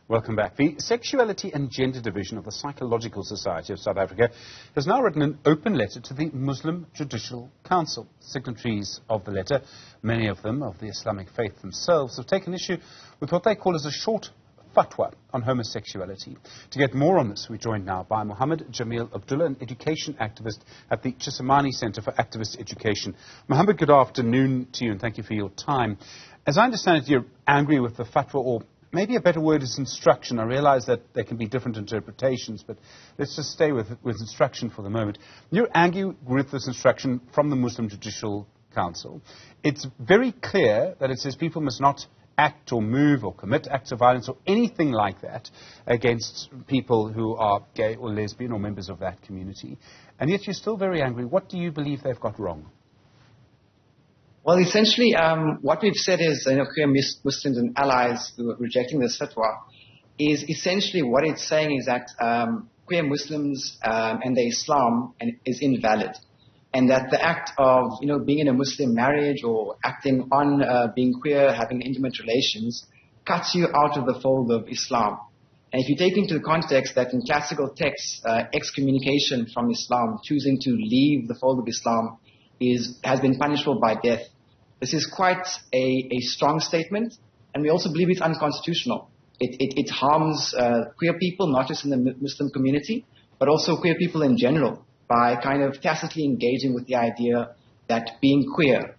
Welcome back. The Sexuality and Gender Division of the Psychological Society of South Africa has now written an open letter to the Muslim Judicial Council. Signatories of the letter, many of them of the Islamic faith themselves, have taken issue with what they call as a short fatwa on homosexuality. To get more on this, we're joined now by Jameel Abdulla, an education activist at the Tshisimane Centre for Activist Education. Mohammed, good afternoon to you and thank you for your time. As I understand it, you're angry with the fatwa, or maybe a better word is instruction. I realize that there can be different interpretations, but let's just stay with instruction for the moment. You're angry with this instruction from the Muslim Judicial Council. It's very clear that it says people must not act or move or commit acts of violence or anything like that against people who are gay or lesbian or members of that community. And yet you're still very angry. What do you believe they've got wrong? Well, essentially, what we've said is, queer Muslims and allies who are rejecting this fatwa is essentially what it's saying is that queer Muslims and the Islam is invalid, and that the act of being in a Muslim marriage or acting on being queer, having intimate relations, cuts you out of the fold of Islam. And if you take into the context that in classical texts, excommunication from Islam, choosing to leave the fold of Islam, has been punishable by death. This is quite a strong statement, and we also believe it's unconstitutional. It harms queer people, not just in the Muslim community, but also queer people in general, by kind of tacitly engaging with the idea that being queer,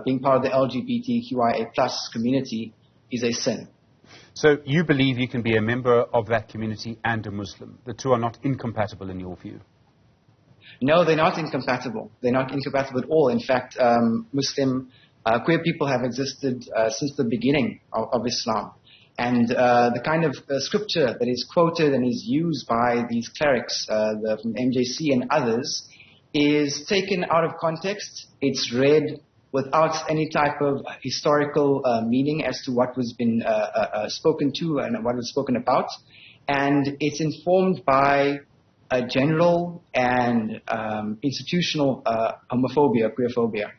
being part of the LGBTQIA+ community is a sin. So you believe you can be a member of that community and a Muslim? The two are not incompatible in your view? No, they're not incompatible. They're not incompatible at all. In fact, queer people have existed since the beginning of Islam. And the kind of scripture that is quoted and is used by these clerics from MJC and others is taken out of context. It's read without any type of historical meaning as to what was been spoken to and what was spoken about. And it's informed by a general and institutional homophobia, queerphobia.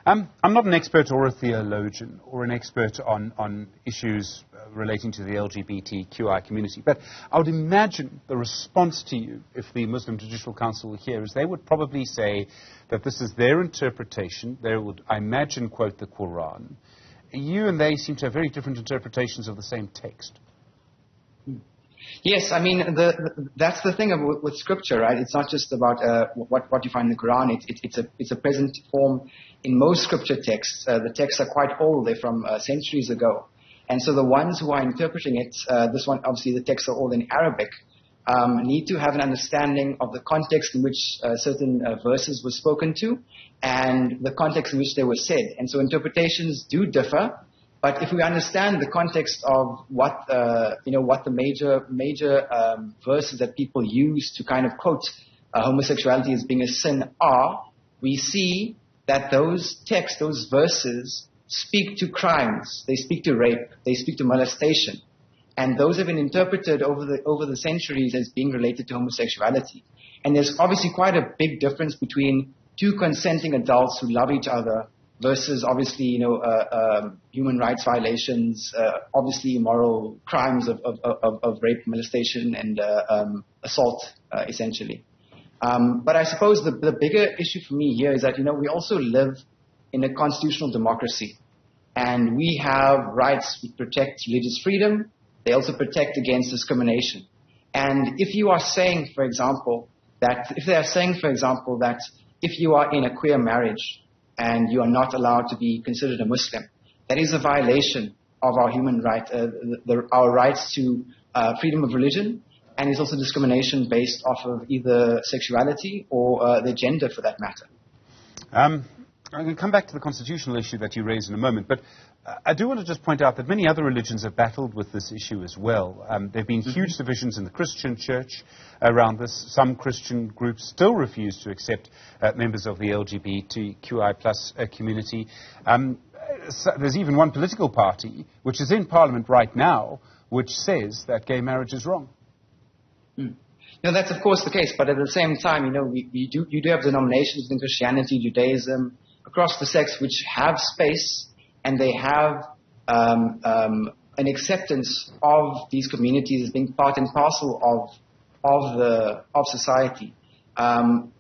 I'm not an expert or a theologian or an expert on issues relating to the LGBTQI community, but I would imagine the response to you, if the Muslim Judicial Council were here, is they would probably say that this is their interpretation. They would, I imagine, quote the Quran. You and they seem to have very different interpretations of the same text. Yes, I mean, that's the thing with Scripture, right? It's not just about what you find in the Quran. It's a present form in most Scripture texts. The texts are quite old. They're from centuries ago. And so the ones who are interpreting it, this one, obviously the texts are all in Arabic, need to have an understanding of the context in which certain verses were spoken to and the context in which they were said. And so interpretations do differ. But if we understand the context of what the major verses that people use to kind of quote homosexuality as being a sin are, we see that those texts, those verses, speak to crimes. They speak to rape. They speak to molestation, and those have been interpreted over the centuries as being related to homosexuality. And there's obviously quite a big difference between two consenting adults who love each other versus obviously, human rights violations, obviously immoral crimes of rape, molestation, and assault, essentially. But I suppose the bigger issue for me here is that, we also live in a constitutional democracy, and we have rights which protect religious freedom. They also protect against discrimination. And if you are saying, for example, that if you are in a queer marriage and you are not allowed to be considered a Muslim, that is a violation of our human right, our rights to freedom of religion, and is also discrimination based off of either sexuality or the gender, for that matter. I'm going to come back to the constitutional issue that you raised in a moment, but I do want to just point out that many other religions have battled with this issue as well. There have been huge divisions in the Christian church around this. Some Christian groups still refuse to accept members of the LGBTQI+ community. There's even one political party, which is in Parliament right now, which says that gay marriage is wrong. No, that's of course the case, but at the same time, you do have denominations in Christianity, Judaism, across the sects which have space, and they have an acceptance of these communities as being part and parcel of society.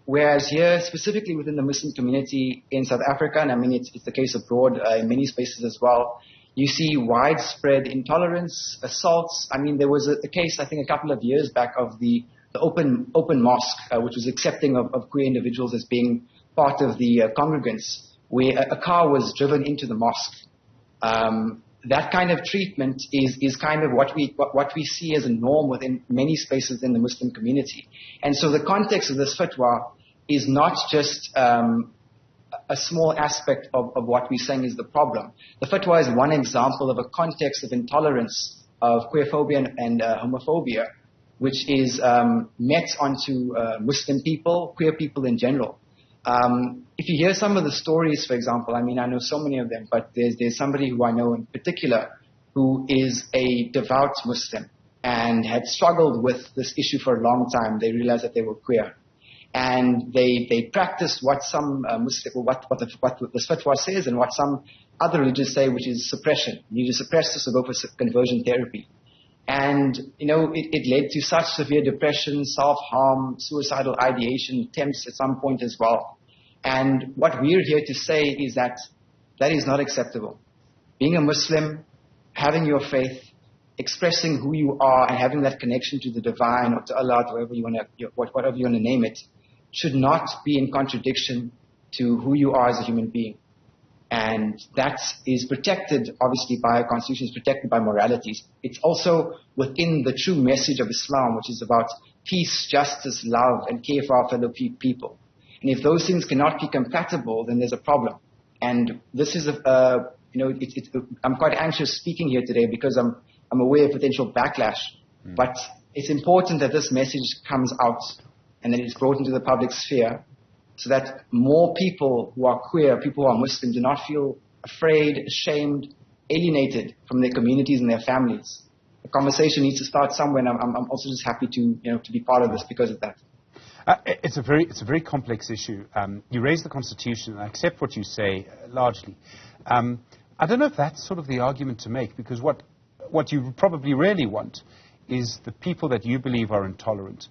Whereas here, specifically within the Muslim community in South Africa, and I mean it's the case abroad in many spaces as well, you see widespread intolerance, assaults. I mean, there was a case, I think, a couple of years back of the open mosque, which was accepting of queer individuals as being part of the congregants, where a car was driven into the mosque. That kind of treatment is kind of what we see as a norm within many spaces in the Muslim community. And so the context of this fatwa is not just a small aspect of what we're saying is the problem. The fatwa is one example of a context of intolerance, of queerphobia and homophobia, which is met onto Muslim people, queer people in general. If you hear some of the stories, for example, I mean, I know so many of them, but there's somebody who I know in particular who is a devout Muslim and had struggled with this issue for a long time. They realized that they were queer. And they practiced what some Muslim, what the fatwa says and what some other religions say, which is suppression. You need to suppress this or go for conversion therapy. And, you know, it led to such severe depression, self-harm, suicidal ideation, attempts at some point as well. And what we're here to say is that that is not acceptable. Being a Muslim, having your faith, expressing who you are and having that connection to the divine or to Allah, whatever you want to name it, should not be in contradiction to who you are as a human being. And that is protected, obviously, by a constitution, is protected by moralities. It's also within the true message of Islam, which is about peace, justice, love, and care for our fellow people. And if those things cannot be compatible, then there's a problem. And this is I'm quite anxious speaking here today because I'm aware of potential backlash. But it's important that this message comes out and that it's brought into the public sphere, so that more people who are queer, people who are Muslim, do not feel afraid, ashamed, alienated from their communities and their families. The conversation needs to start somewhere, and I'm also just happy to be part of this because of that. It's a very complex issue. You raise the Constitution, and I accept what you say largely. I don't know if that's sort of the argument to make, because what you probably really want is the people that you believe are intolerant.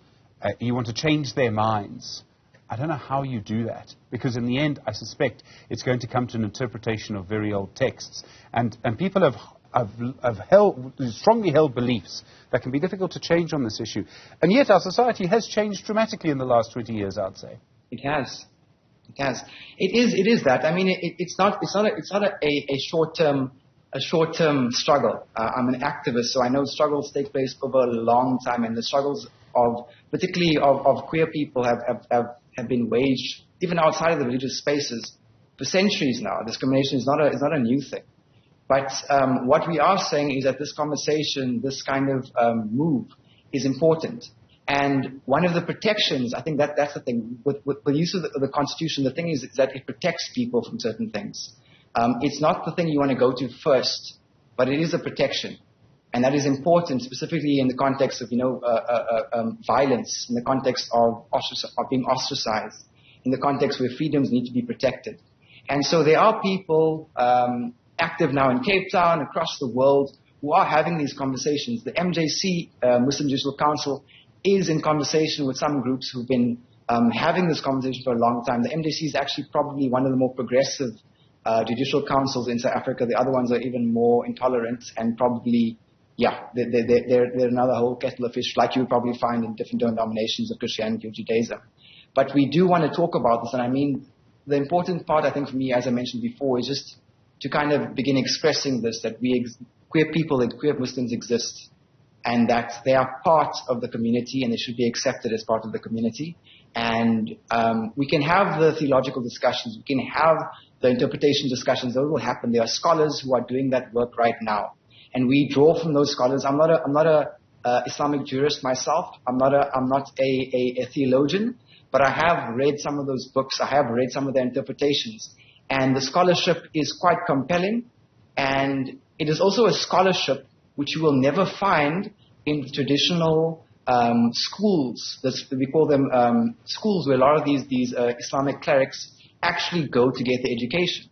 You want to change their minds. I don't know how you do that, because in the end, I suspect it's going to come to an interpretation of very old texts. And people have strongly held beliefs that can be difficult to change on this issue. And yet our society has changed dramatically in the last 20 years, I'd say. It has. It is that. I mean, it's not a short-term struggle. I'm an activist, so I know struggles take place over a long time, and the struggles particularly of queer people have been waged even outside of the religious spaces for centuries now. Discrimination is not a new thing. But what we are saying is that this conversation, this kind of move, is important. And one of the protections, I think that's the thing, with the use of the Constitution, the thing is that it protects people from certain things. It's not the thing you want to go to first, but it is a protection. And that is important, specifically in the context of, violence, in the context of being ostracized, in the context where freedoms need to be protected. And so there are people active now in Cape Town, across the world, who are having these conversations. The MJC, Muslim Judicial Council, is in conversation with some groups who've been having this conversation for a long time. The MJC is actually probably one of the more progressive judicial councils in South Africa. The other ones are even more intolerant and probably, they're another whole kettle of fish, like you would probably find in different denominations of Christianity or Judaism. But we do want to talk about this, and I mean, the important part, I think, for me, as I mentioned before, is just to kind of begin expressing this, that queer people and queer Muslims exist, and that they are part of the community and they should be accepted as part of the community. And we can have the theological discussions, we can have the interpretation discussions, those will happen. There are scholars who are doing that work right now. And we draw from those scholars. I'm not a Islamic jurist myself. I'm not a theologian, but I have read some of those books. I have read some of their interpretations. And the scholarship is quite compelling. And it is also a scholarship which you will never find in traditional schools. We call them schools, where a lot of these Islamic clerics actually go to get their education.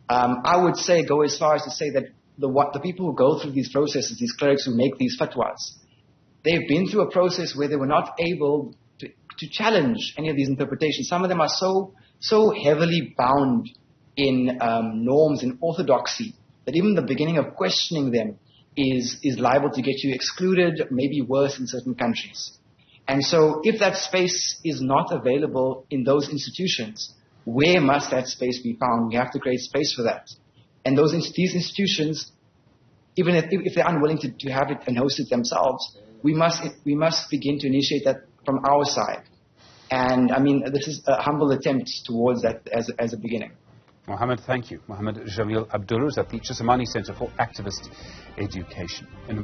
I would go as far as to say that the people who go through these processes, these clerics who make these fatwas, they've been through a process where they were not able to challenge any of these interpretations. Some of them are so heavily bound in norms and orthodoxy that even the beginning of questioning them is liable to get you excluded, maybe worse in certain countries. And so if that space is not available in those institutions, where must that space be found? We have to create space for that. And these institutions, even if they're unwilling to have it and host it themselves, we must begin to initiate that from our side. And I mean, this is a humble attempt towards that as a beginning. Mohammed, thank you. Mohammed Jameel Abdulla is at the Tshisimane Center for Activist Education.